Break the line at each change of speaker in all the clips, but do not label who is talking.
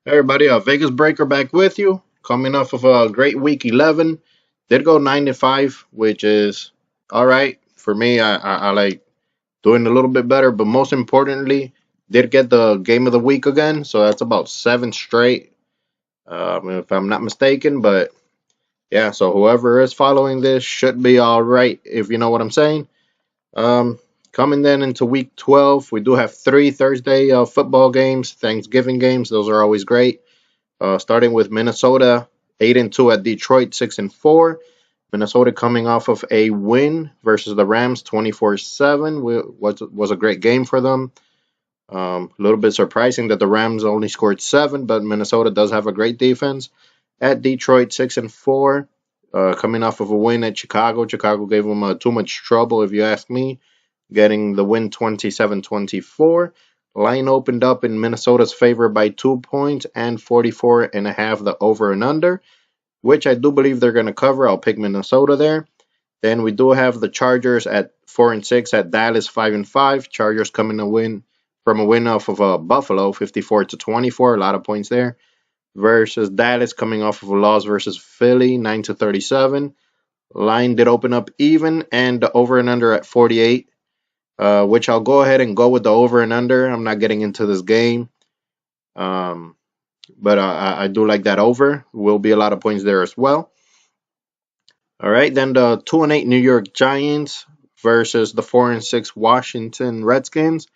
Hey everybody, Vegas Breaker back with you. Coming off of a great week 11. Did go 9-5, which is all right for me. I like doing a little bit better, but most importantly, did get the game of the week again. So that's about seven straight, if I'm not mistaken. But yeah, so whoever is following this should be all right, if you know what I'm saying. Um, Coming then into week 12, we do have three Thursday football games, Thanksgiving games. Those are always great. Starting with Minnesota, 8-2 at Detroit, 6-4. Minnesota coming off of a win versus the Rams, 24-7. Was a great game for them. A little bit surprising that the Rams only scored seven, but Minnesota does have a great defense. At Detroit, 6-4. Coming off of a win at Chicago. Chicago gave them too much trouble, if you ask me, getting the win 27-24. Line opened up in Minnesota's favor by 2 points and 44.5 the over and under, which I do believe they're going to cover. I'll pick Minnesota there. Then we do have the Chargers at 4-6 at Dallas 5-5. Chargers coming to win from a win off of Buffalo 54-24. A lot of points there. Versus Dallas coming off of a loss versus Philly 9-37. Line did open up even and the over and under at 48, which I'll go ahead and go with the over and under. I'm not getting into this game, um, but I do like that over. Will be a lot of points there as well. All right, then the 2-8 New York Giants versus the 4-6 Washington Redskins.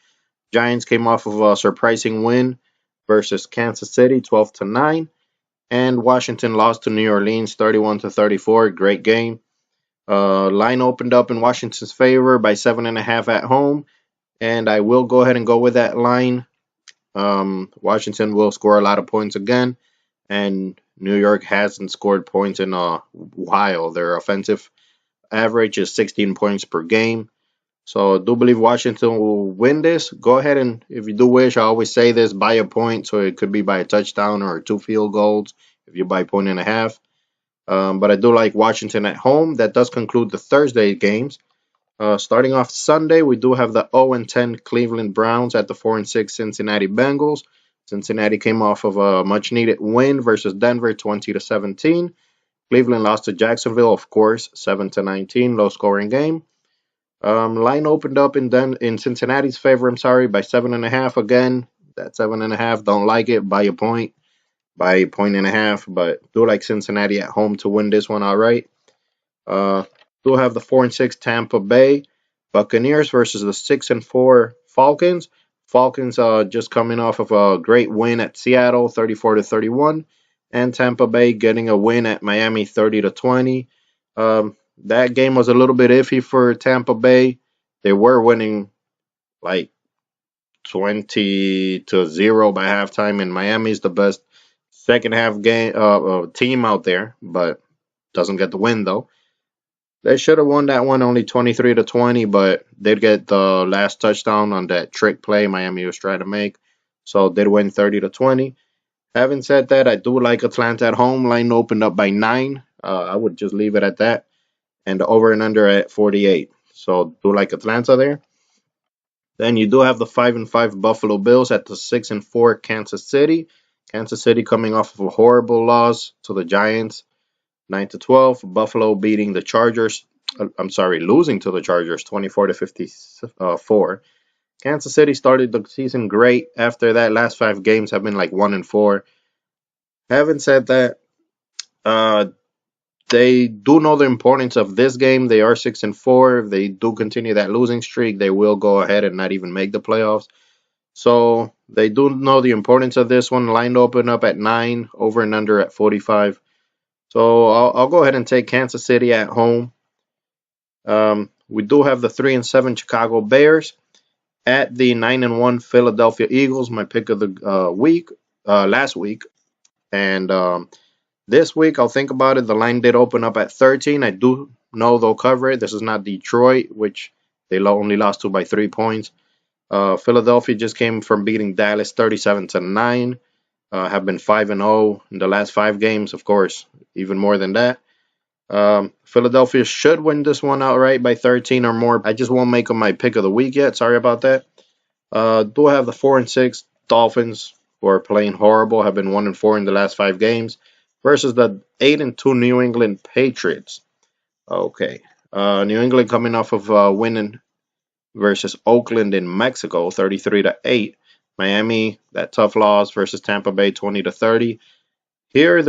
Giants came off of a surprising win versus Kansas City, 12-9, and Washington lost to New Orleans, 31-34. Great game. Line opened up in Washington's favor by 7.5 at home, and I will go ahead and go with that line. Washington will score a lot of points again, and New York hasn't scored points in a while. Their offensive average is 16 points per game. So I do believe Washington will win this. Go ahead and, if you do wish, I always say this, buy a point. So it could be by a touchdown or two field goals if you buy 1.5. But I do like Washington at home. That does conclude the Thursday games. Starting off Sunday, we do have the 0-10 Cleveland Browns at the 4-6 Cincinnati Bengals. Cincinnati came off of a much-needed win versus Denver, 20-17. Cleveland lost to Jacksonville, of course, 7-19, low-scoring game. Line opened up in Cincinnati's favor. I'm sorry, by 7.5 again. That 7.5, don't like it. Buy a point, by a 1.5, but do like Cincinnati at home to win this one. All right. Uh, do have the 4-6 Tampa Bay Buccaneers versus the 6-4 Falcons. Falcons just coming off of a great win at Seattle, 34-31, and Tampa Bay getting a win at Miami, 30-20. That game was a little bit iffy for Tampa Bay. They were winning like 20-0 by halftime, and Miami's the best second half game team out there, but doesn't get the win though. They should have won that one only 23-20, but did get the last touchdown on that trick play Miami was trying to make. So did win 30-20. Having said that, I do like Atlanta at home. Line opened up by 9. I would just leave it at that. And the over and under at 48. So do like Atlanta there. Then you do have the 5-5 Buffalo Bills at the 6-4 Kansas City. Kansas City coming off of a horrible loss to the Giants, 9-12. Buffalo beating the Chargers. Losing to the Chargers, 24-54. Kansas City started the season great. After that, last 5 games have been like 1-4. Having said that, uh, they do know the importance of this game. They are 6-4. If they do continue that losing streak, they will go ahead and not even make the playoffs. So they do know the importance of this one. Line open up at 9, over and under at 45. So I'll go ahead and take Kansas City at home. We do have the 3-7 Chicago Bears at the 9-1 Philadelphia Eagles. My pick of the week, last week, and this week I'll think about it. The line did open up at 13. I do know they'll cover it. This is not Detroit, which they only lost to by 3 points. Philadelphia just came from beating Dallas 37-9. Have been 5-0 in the last 5 games, of course, even more than that. Philadelphia should win this one outright by 13 or more. I just won't make them my pick of the week yet. Sorry about that. Do have the 4-6 Dolphins who are playing horrible, have been 1-4 in the last 5 games, versus the 8-2 New England Patriots. Okay. New England coming off of winning versus Oakland in Mexico, 33-8. Miami, that tough loss versus Tampa Bay, 20-30. Here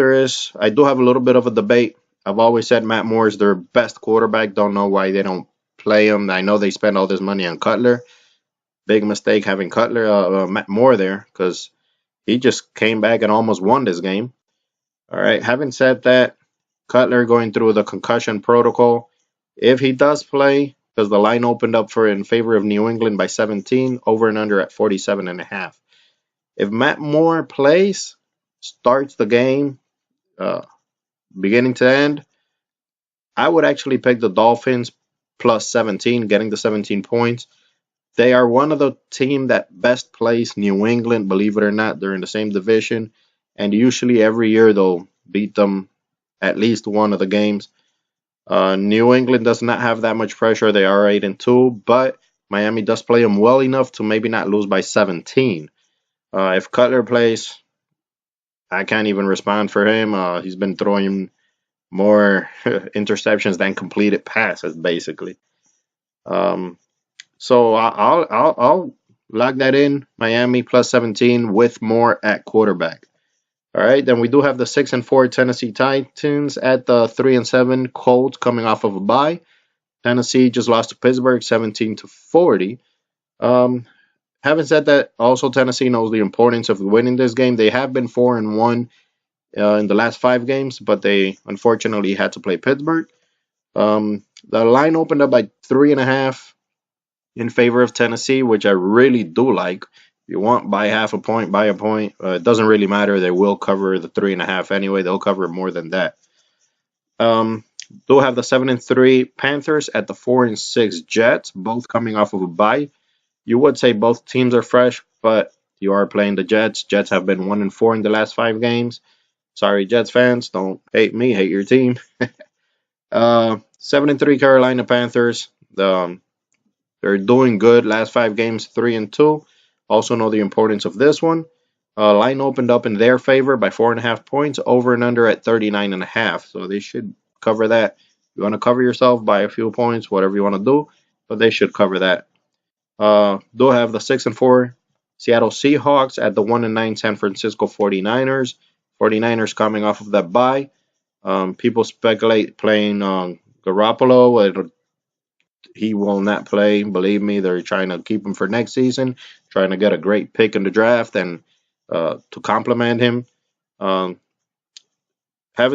I do have a little bit of a debate. I've always said Matt Moore is their best quarterback. Don't know why they don't play him. I know they spend all this money on Cutler. Big mistake having Matt Moore there, because he just came back and almost won this game. All right. Having said that, Cutler going through the concussion protocol. If he does play, because the line opened up in favor of New England by 17, over and under at 47.5. If Matt Moore plays, starts the game, beginning to end, I would actually pick the Dolphins plus 17, getting the 17 points. They are one of the team that best plays New England, believe it or not. They're in the same division, and usually every year they'll beat them at least one of the games. New England does not have that much pressure. They are 8-2, but Miami does play them well enough to maybe not lose by 17. If Cutler plays, I can't even respond for him. He's been throwing more interceptions than completed passes, basically. So I'll lock that in. Miami plus 17 with Moore at quarterback. All right, then we do have the 6-4 Tennessee Titans at the 3-7 Colts coming off of a bye. Tennessee just lost to Pittsburgh 17-40. Having said that, also Tennessee knows the importance of winning this game. They have been 4-1 in the last 5 games, but they unfortunately had to play Pittsburgh. The line opened up by 3.5 in favor of Tennessee, which I really do like. If you want, buy half a point, buy a point. It doesn't really matter. They will cover the 3.5 anyway. They'll cover more than that. Do have the 7-3 Panthers at the 4-6 Jets, both coming off of a bye. You would say both teams are fresh, but you are playing the Jets. Jets have been 1-4 in the last 5 games. Sorry, Jets fans, don't hate me, hate your team. 7-3 Carolina Panthers. They're doing good. Last 5 games, 3-2. Also know the importance of this one. Line opened up in their favor by 4.5 points, over and under at 39.5. So they should cover that. You want to cover yourself by a few points, whatever you want to do, but they should cover that. Do have the 6-4 Seattle Seahawks at the 1-9 San Francisco 49ers. 49ers coming off of that bye. People speculate playing Garoppolo. He will not play. Believe me, they're trying to keep him for next season, trying to get a great pick in the draft and to complement him. Having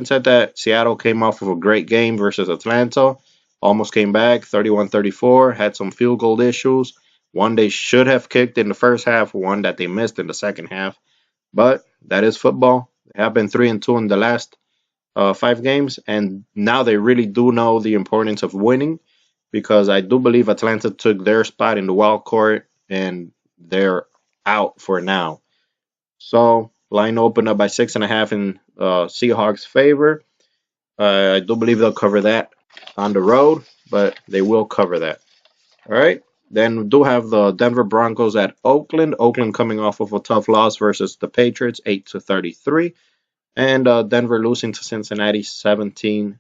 said that, Seattle came off of a great game versus Atlanta. Almost came back, 31-34, had some field goal issues. One they should have kicked in the first half, one that they missed in the second half. But that is football. They have been 3-2 in the last 5 games, and now they really do know the importance of winning, because I do believe Atlanta took their spot in the wild card, and they're out for now. So, line opened up by 6.5 in Seahawks' favor. I do believe they'll cover that on the road, but they will cover that. All right. Then we do have the Denver Broncos at Oakland. Oakland coming off of a tough loss versus the Patriots, 8-33. And Denver losing to Cincinnati, 17-20.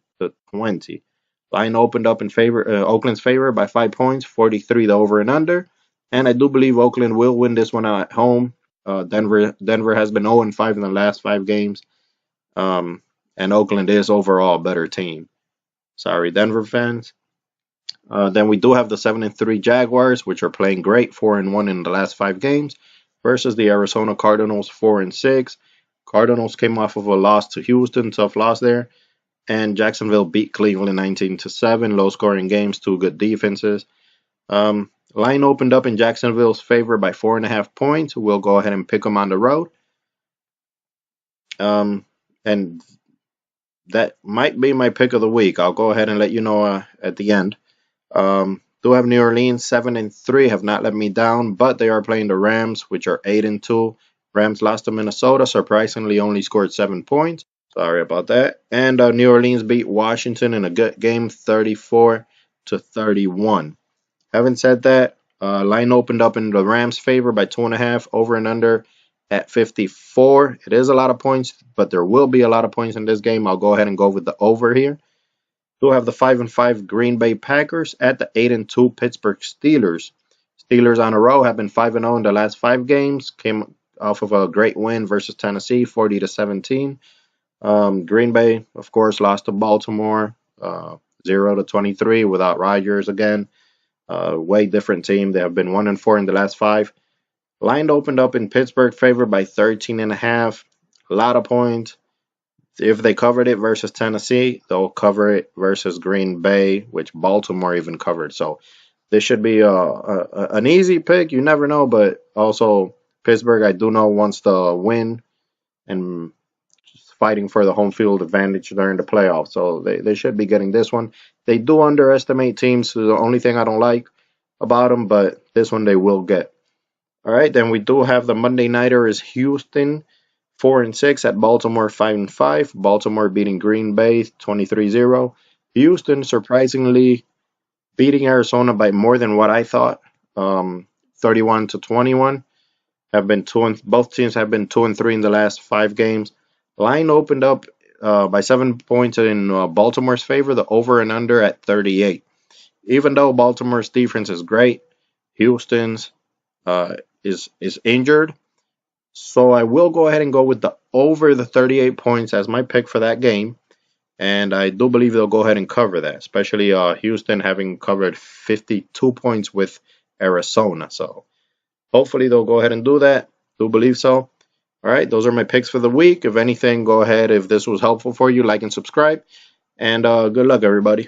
Line opened up in Oakland's favor by 5 points, 43 the over and under. And I do believe Oakland will win this one at home. Denver has been 0-5 in the last 5 games. And Oakland is overall a better team. Sorry, Denver fans. Then we do have the 7-3 Jaguars, which are playing great, 4-1 in the last 5 games, versus the Arizona Cardinals, 4-6. Cardinals came off of a loss to Houston, tough loss there, and Jacksonville beat Cleveland 19-7. Low scoring games, 2 good defenses. Line opened up in Jacksonville's favor by 4.5 points. We'll go ahead and pick them on the road. And that might be my pick of the week. I'll go ahead and let you know at the end. Do have New Orleans 7-3, have not let me down, but they are playing the Rams, which are 8-2. Rams lost to Minnesota, surprisingly only scored 7 points. Sorry about that. And New Orleans beat Washington in a good game, 34-31. Having said that, line opened up in the Rams' favor by 2.5, over and under at 54. It is a lot of points, but there will be a lot of points in this game. I'll go ahead and go with the over here. Do have the 5-5 Green Bay Packers at the 8-2 Pittsburgh Steelers. Steelers on a row have been 5-0 in the last 5 games. Came off of a great win versus Tennessee, 40-17. Green Bay, of course, lost to Baltimore, 0-23 without Rodgers again. Way different team. They have been 1-4 in the last 5. Line opened up in Pittsburgh favor by 13.5. A lot of points. If they covered it versus Tennessee, they'll cover it versus Green Bay, which Baltimore even covered. So this should be an easy pick. You never know, but also Pittsburgh, I do know, wants to win and fighting for the home field advantage during the playoffs. So they should be getting this one. They do underestimate teams. So the only thing I don't like about them, but this one they will get. All right, then we do have the Monday nighter is Houston 4-6 at Baltimore 5-5. Baltimore beating Green Bay 23-0. Houston surprisingly beating Arizona by more than what I thought, 31-21. Both teams have been 2-3 in the last 5 games. Line opened up by 7 points in Baltimore's favor. The over and under at 38. Even though Baltimore's defense is great, Houston's is injured. So I will go ahead and go with the over the 38 points as my pick for that game. And I do believe they'll go ahead and cover that, especially Houston having covered 52 points with Arizona. So hopefully they'll go ahead and do that. Do believe so. All right, those are my picks for the week. If anything, go ahead. If this was helpful for you, like and subscribe. And good luck, everybody.